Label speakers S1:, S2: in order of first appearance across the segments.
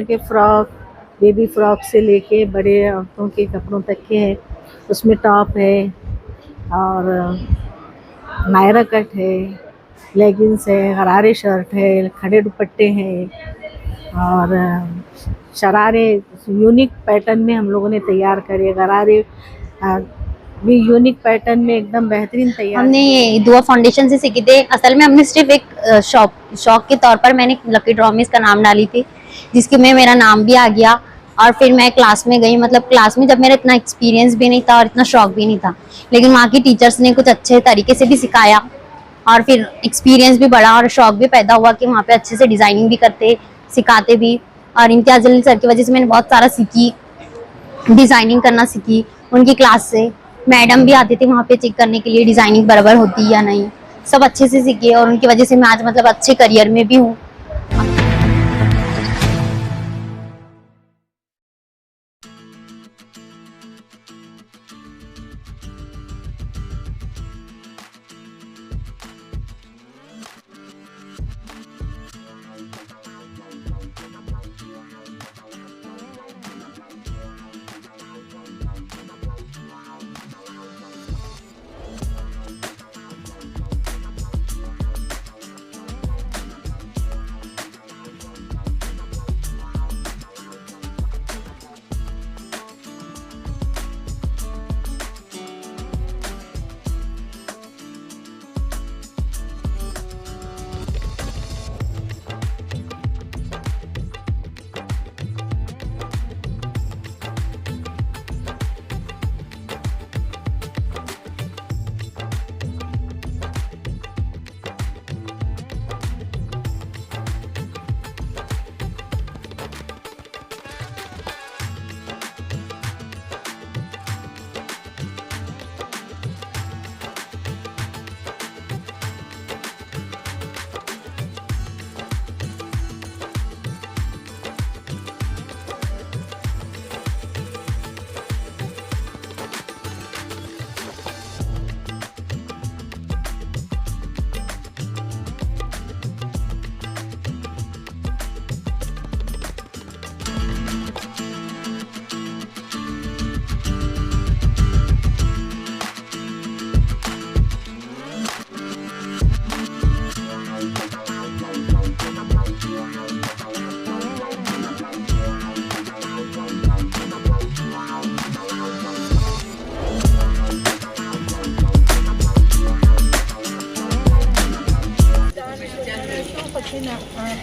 S1: के frock, baby frock से लेके बड़े औरतों के कपड़ों तक के हैं, उसमें टॉप है और नायरा कट है, लेगिंग्स है, गरारे शर्ट है, खड़े दुपट्टे हैं और शरारे यूनिक पैटर्न में हम लोगों ने तैयार करे। गरारे भी यूनिक पैटर्न में एकदम बेहतरीन तैयार।
S2: हमने ये दुआ फाउंडेशन से सीखे थे। असल में हमने सिर्फ एक शौक के तौर पर मैंने लकी ड्रॉ में इसका नाम डाली थी, जिसकी में मेरा नाम भी आ गया। और फिर मैं क्लास में गई, मतलब क्लास में जब मेरा इतना एक्सपीरियंस भी नहीं था और इतना शौक भी नहीं था, लेकिन वहाँ की टीचर्स ने कुछ अच्छे तरीके से भी सिखाया और फिर एक्सपीरियंस भी बढ़ा और शौक भी पैदा हुआ कि वहाँ पे अच्छे से डिज़ाइनिंग भी करते, सिखाते भी। और इम्तियाज़ जलील सर की वजह से मैंने बहुत सारा सीखी, डिज़ाइनिंग करना सीखी उनकी क्लास से। मैडम भी आते थे वहाँ पे चेक करने के लिए डिज़ाइनिंग बराबर होती या नहीं, सब अच्छे से सीखे और उनकी वजह से मैं आज मतलब अच्छे करियर में भी हूँ।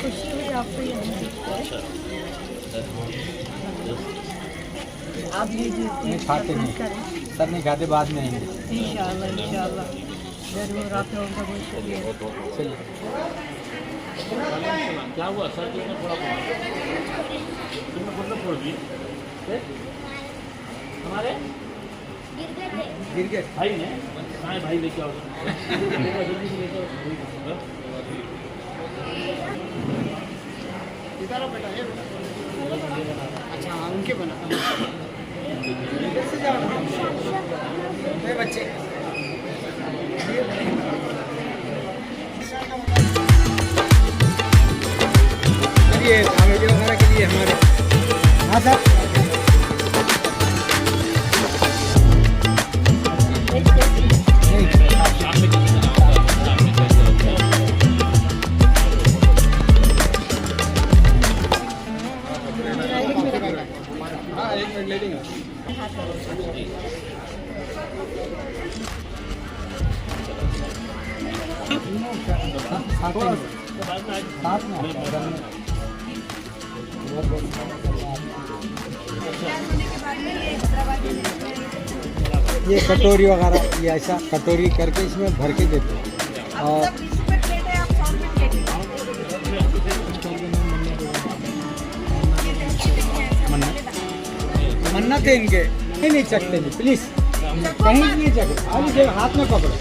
S1: खुशी हुई आपको आप ये
S3: खाते नहीं सर, नहीं खाते, बाद में आएंगे
S1: इंशाल्लाह इंशाल्लाह। जरूर आप लोगों का बहुत शुक्रिया।
S3: चलिए
S4: क्या हुआ सर? थोड़ा हमारे
S3: गिर गए
S4: भाई ने भाई लेके आओ जल्दी से लेके आओ।
S3: अच्छा हाँ, उनके बना बच्चे ये कॉमेडी वगैरह के लिए हमारे। हाँ सर, ले लेंगे। साथ में ये कटोरी वगैरह, ये ऐसा कटोरी करके इसमें भर के देते हैं। और मन्नत है इनके, नहीं चखते नहीं प्लीज, कहीं नहीं चखे, खाली हाथ में पकड़ो।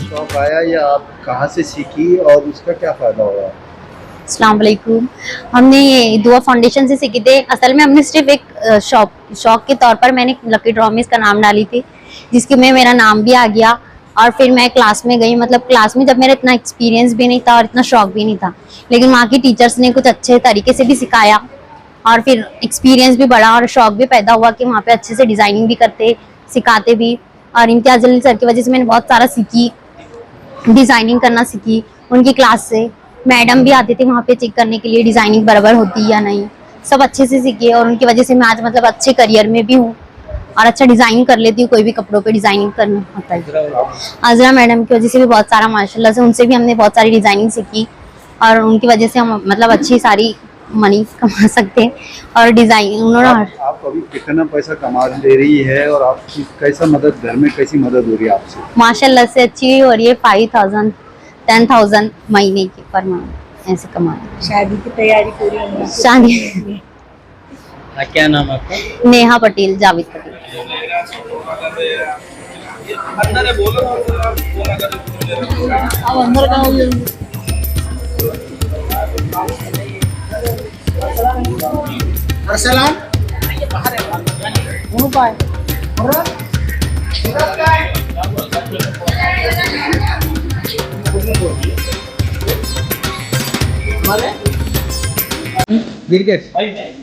S5: शौक आया या आप कहाँ से सीखी और उसका क्या फ़ायदा हुआ?
S2: अस्सलाम वालेकुम। हमने ये दुआ फाउंडेशन से सीखी थे। असल में हमने सिर्फ एक शौक के तौर पर मैंने लकी ड्रॉ में इसका नाम डाली थी, जिसकी में मेरा नाम भी आ गया। और फिर मैं क्लास में गई, मतलब क्लास में जब मेरा इतना एक्सपीरियंस भी नहीं था और इतना शौक भी नहीं था, लेकिन वहाँ की टीचर्स ने कुछ अच्छे तरीके से भी सिखाया और फिर एक्सपीरियंस भी बढ़ा और शौक भी पैदा हुआ कि वहाँ पे अच्छे से डिज़ाइनिंग भी करते, सिखाते भी। और इम्तियाज़ जलील सर की वजह से मैंने बहुत सारा सीखी, डिज़ाइनिंग करना सीखी उनकी क्लास से। मैडम भी आते थे वहाँ पे चेक करने के लिए डिज़ाइनिंग बराबर होती है या नहीं, सब अच्छे से सीखी और उनकी वजह से मैं आज मतलब अच्छे करियर में भी हूँ और अच्छा डिज़ाइनिंग कर लेती हूँ। कोई भी कपड़ों पे डिज़ाइनिंग करना होता है। आजरा मैडम की वजह से भी बहुत सारा माशाल्लाह से उनसे भी हमने बहुत सारी डिज़ाइनिंग सीखी और उनकी वजह से हम मतलब अच्छी सारी मनी कमा सकते हैं। और डिज़ाइन उन्होंने
S5: आप अभी कितना पैसा कमा ले रही है और आपकी कैसा मदद, घर में कैसी मदद हो रही है आपसे?
S2: माशाल्लाह से अच्छी हो रही है। 5,000 10,000 महीने की पर मंथ ऐसे कमा रही है।
S1: शादी की तैयारी पूरी होनी
S2: शादी
S3: क्या नाम है आपका?
S2: नेहा पटेल, जावेद पटेल।
S1: अब अंदर का
S3: गिरगेट
S4: भाई भाई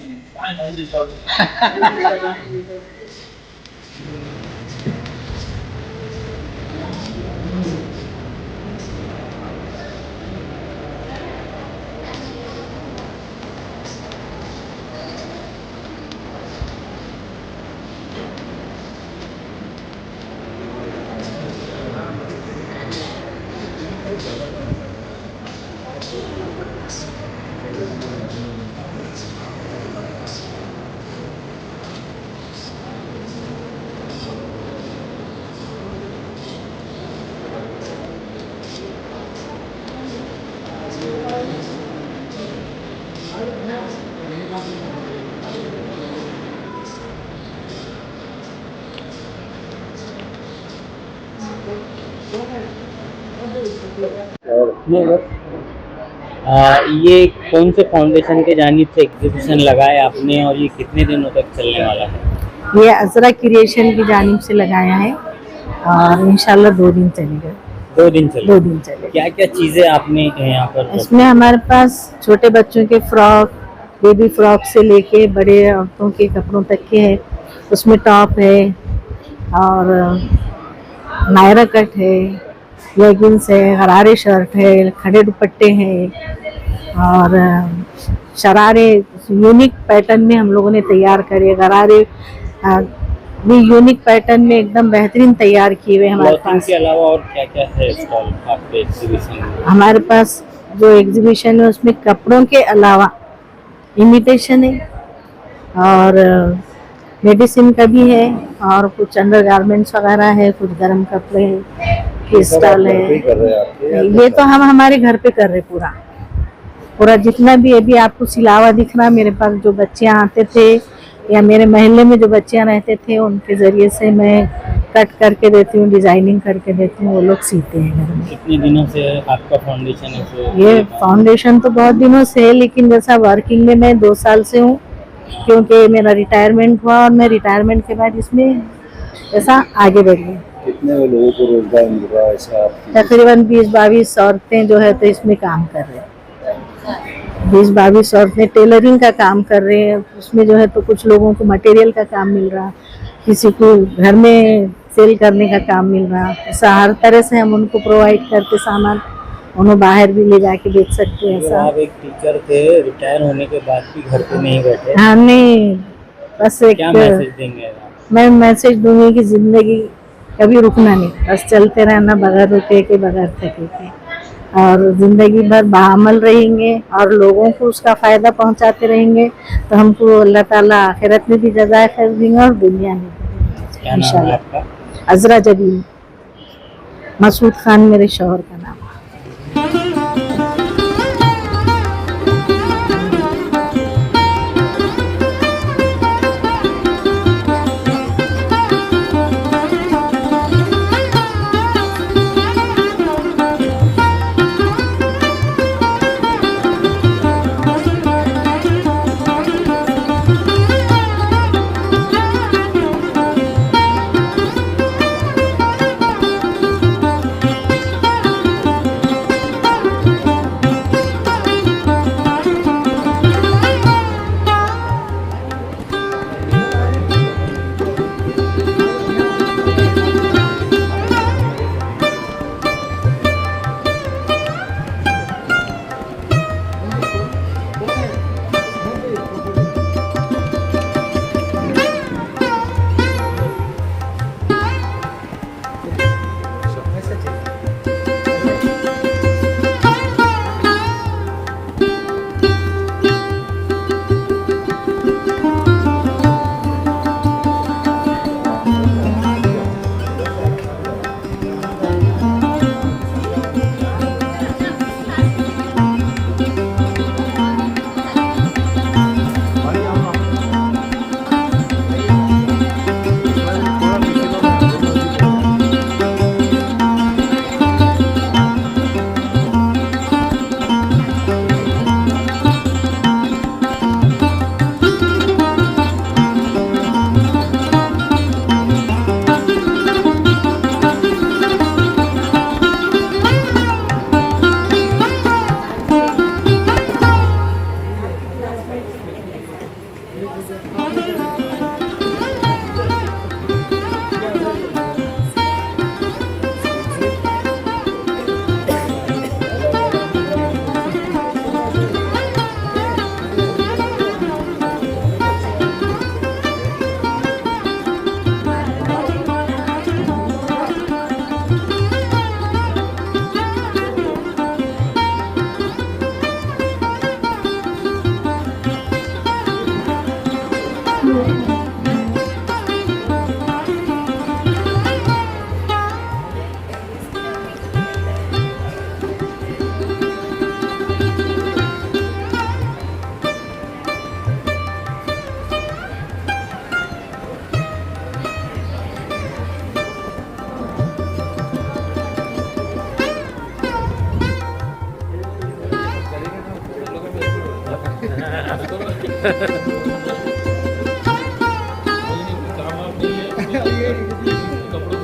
S6: ये कौन से फाउंडेशन के जानिब से एग्जीबिशन लगाया आपने और ये कितने दिनों तक चलने वाला है?
S1: ये अजरा क्रिएशन की जानिब से लगाया है और इंशाल्लाह 2 दिन चलेगा।
S6: 2 दिन चले।
S1: 2 दिन चलेगा।
S6: क्या क्या चीजें आपने यहाँ पर?
S1: इसमें हमारे पास छोटे बच्चों के फ्रॉक, बेबी फ्रॉक से लेके बड़े औरतों के कपड़ों तक के हैं। उसमें टॉप है और नायरा कट है, लेगिंग्स है, गरारे शर्ट है, खड़े दुपट्टे हैं और शरारे यूनिक पैटर्न में हम लोगों ने तैयार करे। गरारे भी यूनिक पैटर्न में एकदम बेहतरीन तैयार किए हुए हमारे
S6: क्लॉथिंग
S1: पास।
S6: के अलावा और क्या क्या है स्टॉल आपके एग्जीबिशन में?
S1: हमारे पास जो एग्जीबिशन है उसमें कपड़ों के अलावा इमिटेशन है और मेडिसिन का भी है और कुछ अंडर गारमेंट्स वगैरह है, कुछ गर्म कपड़े की स्टॉल है।
S5: कर रहे हैं आपके
S1: ये तो हम हमारे घर पे कर रहे पूरा पूरा जितना भी अभी आपको सिलावा दिख रहा। मेरे पास जो बच्चियां आते थे या मेरे मोहल्ले में जो बच्चियां रहते थे उनके जरिए से मैं कट करके देती हूँ, डिजाइनिंग करके देती हूँ, वो लोग सीते हैं घर में।
S6: कितने दिनों से आपका फाउंडेशन है? तो
S1: ये फाउंडेशन तो बहुत दिनों से है, लेकिन जैसा वर्किंग में मैं 2 साल से हूँ क्योंकि मेरा रिटायरमेंट हुआ और मैं रिटायरमेंट के बाद इसमें ऐसा आगे बढ़ गई।
S5: कितने लोगों को रोजगार मिल रहा है ऐसा आपकी?
S1: तकरीबन 20-22 औरतें जो है तो इसमें काम कर रहे हैं। 20-22 औरतें टेलरिंग का काम कर रहे हैं। उसमें जो है तो कुछ लोगों को मटेरियल का काम मिल रहा, किसी को घर में सेल करने का काम मिल रहा। ऐसा हर तरह से हम उनको प्रोवाइड करके सामान उन्हें बाहर भी ले जाके बेच सकते हैं।
S6: तो
S1: ऐसा
S6: आप एक टीचर थे, रिटायर होने के बाद भी घर पे नहीं बैठे,
S1: हाँ नहीं, बस एक
S6: क्या मैसेज देंगे आप?
S1: मैं मैसेज दूंगी कि जिंदगी कभी रुकना नहीं, बस चलते रहना बगैर रुके के बगैर थके के, और ज़िंदगी भर बाअमल रहेंगे और लोगों को उसका फ़ायदा पहुंचाते रहेंगे तो हमको अल्लाह ताला आखिरत में भी जज़ाए खैर देंगे और दुनिया में भी
S6: क्या नाम है
S1: इंशाल्लाह।
S6: आपका?
S1: अजरा जबीन, मसूद खान मेरे शौहर का नाम।
S4: काम आप नहीं है कपड़ों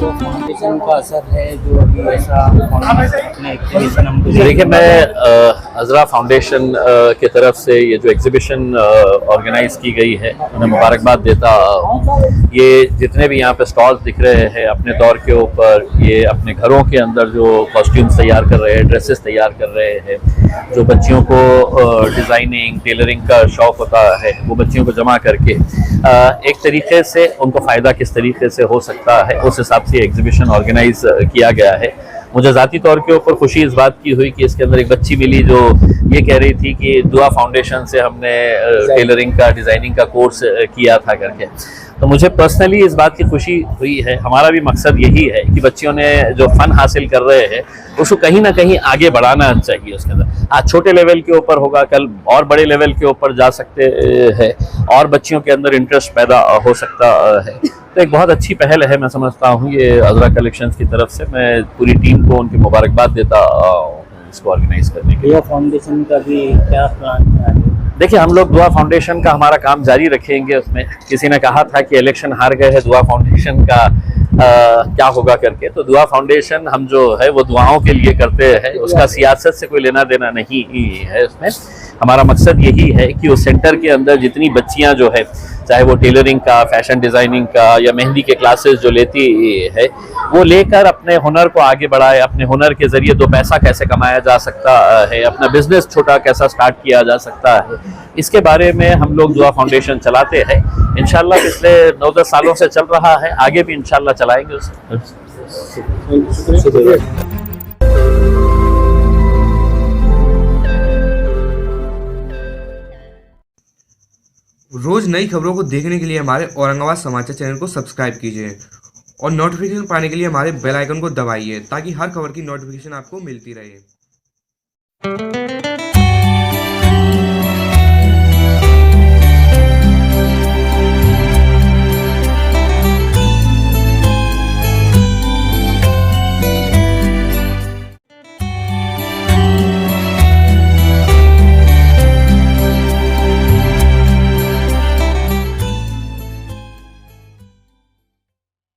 S6: फाउंडेशन का असर है जो अभी ऐसा अपने एग्जीबिशन हम
S7: देखिए, मैं अजरा फाउंडेशन की तरफ से ये जो एग्जीबिशन ऑर्गेनाइज की गई है उन्हें मुबारकबाद देता हूँ। ये जितने भी यहाँ पे स्टॉल्स दिख रहे हैं अपने दौर के ऊपर, ये अपने घरों के अंदर जो कॉस्ट्यूम्स तैयार कर रहे हैं, ड्रेसेस तैयार कर रहे हैं, जो बच्चियों को डिज़ाइनिंग टेलरिंग का शौक़ होता है वो बच्चियों को जमा करके एक तरीके से उनको फ़ायदा किस तरीके से हो सकता है उस हिसाब से एग्जीबिशन ऑर्गेनाइज किया गया है। मुझे ज़ाती तौर के ऊपर खुशी इस बात की हुई कि इसके अंदर एक बच्ची मिली जो ये कह रही थी कि दुआ फाउंडेशन से हमने टेलरिंग का डिज़ाइनिंग का कोर्स किया था करके। तो मुझे पर्सनली इस बात की खुशी हुई है। हमारा भी मकसद यही है कि बच्चियों ने जो फ़न हासिल कर रहे हैं उसको कहीं ना कहीं आगे बढ़ाना चाहिए। उसके अंदर आज छोटे लेवल के ऊपर होगा, कल और बड़े लेवल के ऊपर जा सकते हैं और बच्चियों के अंदर इंटरेस्ट पैदा हो सकता है। तो एक बहुत अच्छी पहल है, मैं समझता हूँ ये अजरा कलेक्शंस की तरफ से। मैं पूरी टीम को उनकी मुबारकबाद देता हूँ इसको ऑर्गेनाइज करने के लिए।
S6: दुआ फाउंडेशन का भी क्या प्लान है?
S7: देखिए, हम लोग दुआ फाउंडेशन का हमारा काम जारी रखेंगे। उसमें किसी ने कहा था कि इलेक्शन हार गए हैं, दुआ फाउंडेशन का क्या होगा करके। तो दुआ फाउंडेशन हम जो है वो दुआओं के लिए करते हैं, उसका सियासत से कोई लेना देना नहीं है। उसमें हमारा मकसद यही है कि उस सेंटर के अंदर जितनी बच्चियां जो है, चाहे वो टेलरिंग का, फैशन डिज़ाइनिंग का या मेहंदी के क्लासेस जो लेती है, वो लेकर अपने हुनर को आगे बढ़ाए। अपने हुनर के ज़रिए दो पैसा कैसे कमाया जा सकता है, अपना बिजनेस छोटा कैसा स्टार्ट किया जा सकता है, इसके बारे में हम लोग दुआ फाउंडेशन चलाते हैं। इंशाल्लाह पिछले 9-10 सालों से चल रहा है, आगे भी इंशाल्लाह चलाएंगे उसे।
S8: रोज नई खबरों को देखने के लिए हमारे औरंगाबाद समाचार चैनल को सब्सक्राइब कीजिए और नोटिफिकेशन पाने के लिए हमारे बेल आइकन को दबाइए ताकि हर खबर की नोटिफिकेशन आपको मिलती रहे।